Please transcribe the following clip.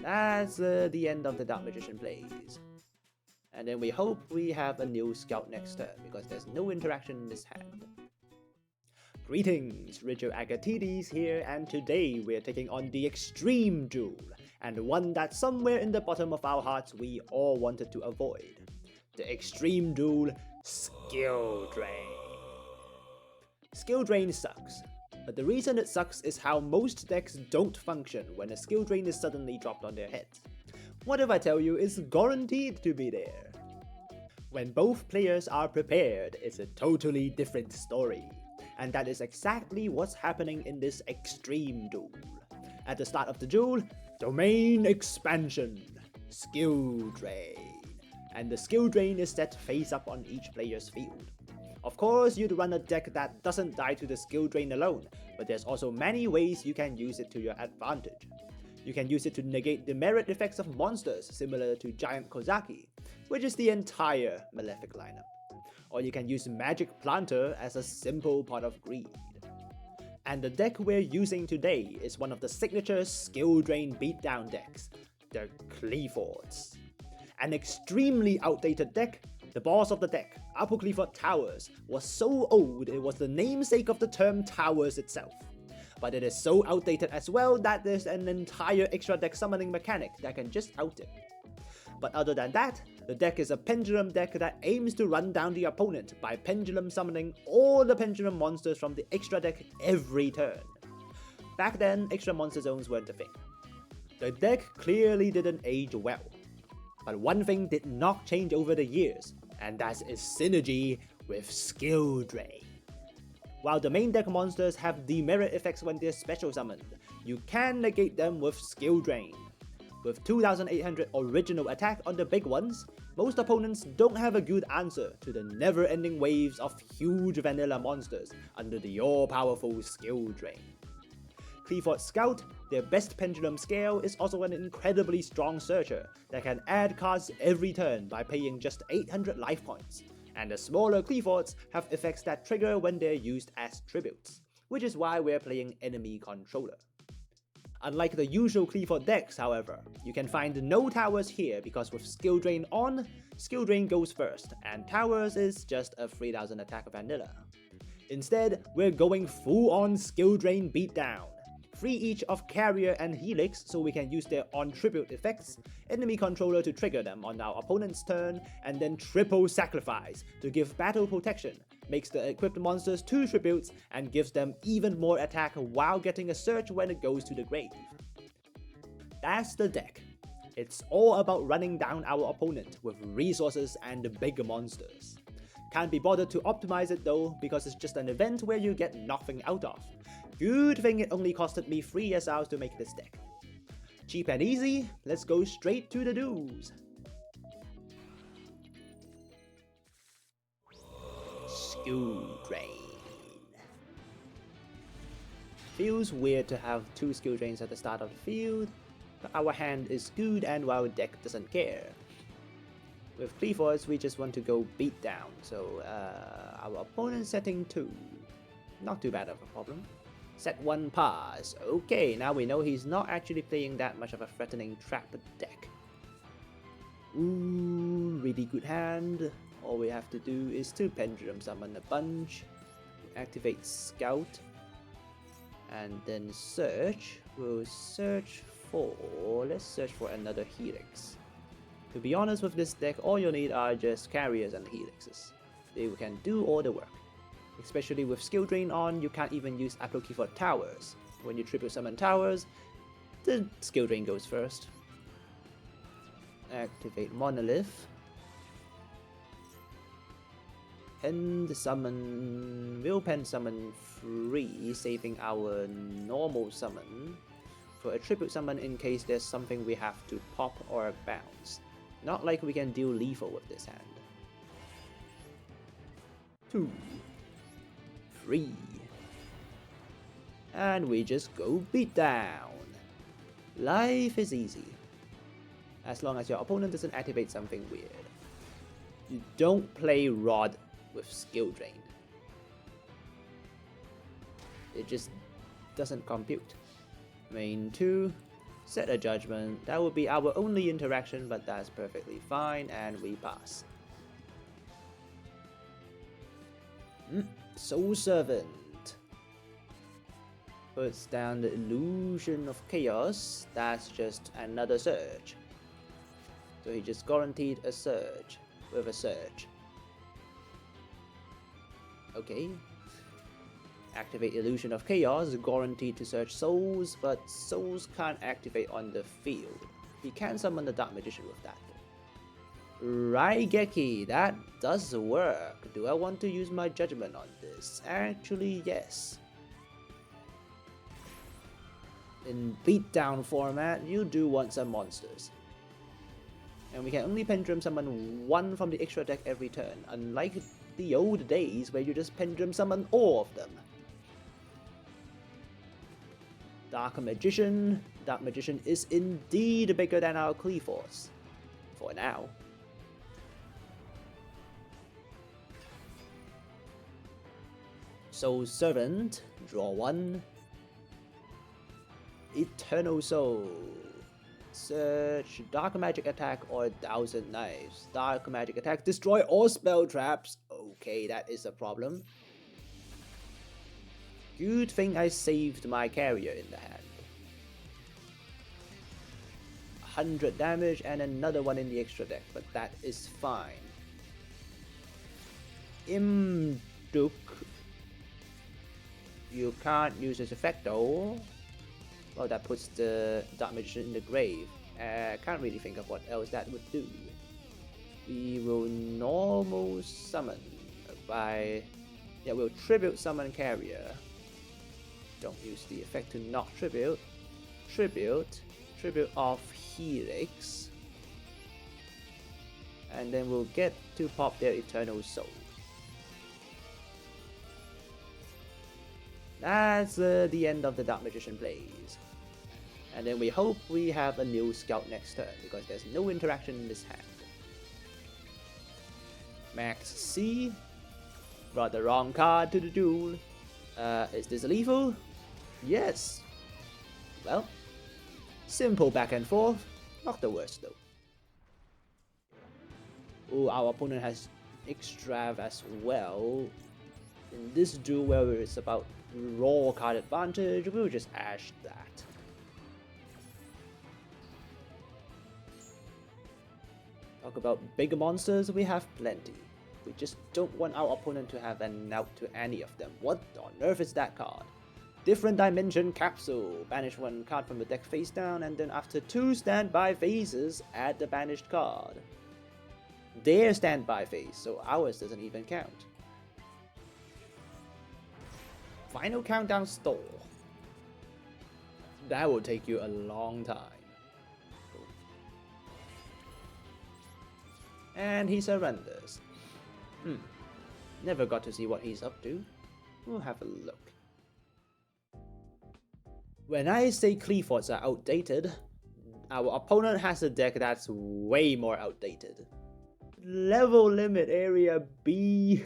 That's the end of the Dark Magician plays. And then we hope we have a new scout next turn, because there's no interaction in this hand. Greetings, Rigil Agateiades here, and today we're taking on the Extreme Duel, and one that somewhere in the bottom of our hearts we all wanted to avoid. The Extreme Duel Skill Drain. Skill Drain sucks, but the reason it sucks is how most decks don't function when a skill drain is suddenly dropped on their heads. What if I tell you it's guaranteed to be there? When both players are prepared, it's a totally different story. And that is exactly what's happening in this Extreme Duel. At the start of the duel, Domain Expansion, Skill Drain. And the Skill Drain is set face up on each player's field. Of course, you'd run a deck that doesn't die to the Skill Drain alone, but there's also many ways you can use it to your advantage. You can use it to negate the merit effects of monsters, similar to Giant Kozaki, which is the entire Malefic lineup. Or you can use Magic Planter as a simple pot of greed. And the deck we're using today is one of the signature Skill Drain beatdown decks, the Qliphorts. An extremely outdated deck, the boss of the deck, Qliphort Towers, was so old it was the namesake of the term Towers itself. But it is so outdated as well that there's an entire extra deck summoning mechanic that can just out it. But other than that, the deck is a pendulum deck that aims to run down the opponent by pendulum summoning all the pendulum monsters from the extra deck every turn. Back then, extra monster zones weren't a thing. The deck clearly didn't age well. But one thing did not change over the years, and that's its synergy with Skill Drain. While the main deck monsters have demerit effects when they're special summoned, you can negate them with Skill Drain. With 2800 original attack on the big ones, most opponents don't have a good answer to the never-ending waves of huge vanilla monsters under the all-powerful Skill Drain. Qliphort Scout, their best pendulum scale, is also an incredibly strong searcher that can add cards every turn by paying just 800 life points, and the smaller Qliphorts have effects that trigger when they're used as tributes, which is why we're playing Enemy Controller. Unlike the usual Qliphort decks, however, you can find no towers here because with Skill Drain on, Skill Drain goes first, and towers is just a 3000 attack vanilla. Instead, we're going full on Skill Drain beatdown. 3 each of Carrier and Helix so we can use their on-tribute effects, Enemy Controller to trigger them on our opponent's turn, and then Triple Sacrifice to give battle protection, makes the equipped monsters 2 tributes, and gives them even more attack while getting a search when it goes to the grave. That's the deck. It's all about running down our opponent with resources and big monsters. Can't be bothered to optimize it though, because it's just an event where you get nothing out of. Good thing it only costed me 3 SRs to make this deck. Cheap and easy, let's go straight to the do's. Skill Drain. Feels weird to have 2 skill drains at the start of the field, but our hand is good and our deck doesn't care. With Qliphorts, we just want to go beat down, so our opponent's setting 2. Not too bad of a problem. Set 1 pass. Okay, now we know he's not actually playing that much of a threatening trap deck. Ooh, really good hand. All we have to do is to pendulum summon a bunch, activate Scout, and then search. We'll search for, let's search for another Helix. To be honest with this deck, all you need are just Carriers and Helixes. They can do all the work. Especially with Skill Drain on, you can't even use Qliphort Towers. When you triple summon towers, the Skill Drain goes first. Activate Monolith. Pen summon, will pen summon 3, saving our normal summon for a tribute summon in case there's something we have to pop or bounce. Not like we can deal lethal with this hand. 2, 3, and we just go beat down. Life is easy, as long as your opponent doesn't activate something weird. You don't play Rod with Skill Drain. It just doesn't compute. Main 2, Set a judgment. That would be our only interaction, but that's perfectly fine, and we pass. Soul Servant puts down the illusion of chaos. That's just another surge. So he just guaranteed a surge with a surge. Okay. Activate Illusion of Chaos, guaranteed to search souls, but souls can't activate on the field. He can summon the Dark Magician with that. Rigil, that does work. Do I want to use my judgment on this? Actually, yes. In beatdown format, you do want some monsters. And we can only Pendulum summon one from the extra deck every turn, unlike the old days where you just Pendulum summon all of them. Dark Magician. Dark Magician is indeed bigger than our Qliphorts. For now. Soul Servant. Draw one. Eternal Soul. Search Dark Magic Attack or 1000 Knives. Dark Magic Attack. Destroy all spell traps. Okay, that is a problem. Good thing I saved my carrier in the hand. 100 damage and another one in the extra deck, but that is fine. Imduk. You can't use this effect though. Well, that puts the Dark Magician in the grave. Can't really think of what else that would do. We will normal summon by... Yeah, we'll tribute summon carrier. Don't use the effect to not tribute. Tribute off Helix. And then we'll get to pop their Eternal Soul. That's the end of the Dark Magician plays. And then we hope we have a new Scout next turn, because there's no interaction in this hand. Max C. Brought the wrong card to the duel. Is this lethal? Yes. Well, simple back and forth. Not the worst though. Oh, our opponent has Extrav as well. In this duel where it's about raw card advantage, we'll just ash that. Talk about bigger monsters, we have plenty. We just don't want our opponent to have an out to any of them. What on earth is that card? Different Dimension Capsule. Banish one card from the deck face down, and then after 2 standby phases, add the banished card. Their standby phase, so ours doesn't even count. Final Countdown Store. That will take you a long time. And he surrenders. Never got to see what he's up to. We'll have a look. When I say Qliphorts are outdated, our opponent has a deck that's way more outdated. Level Limit Area B.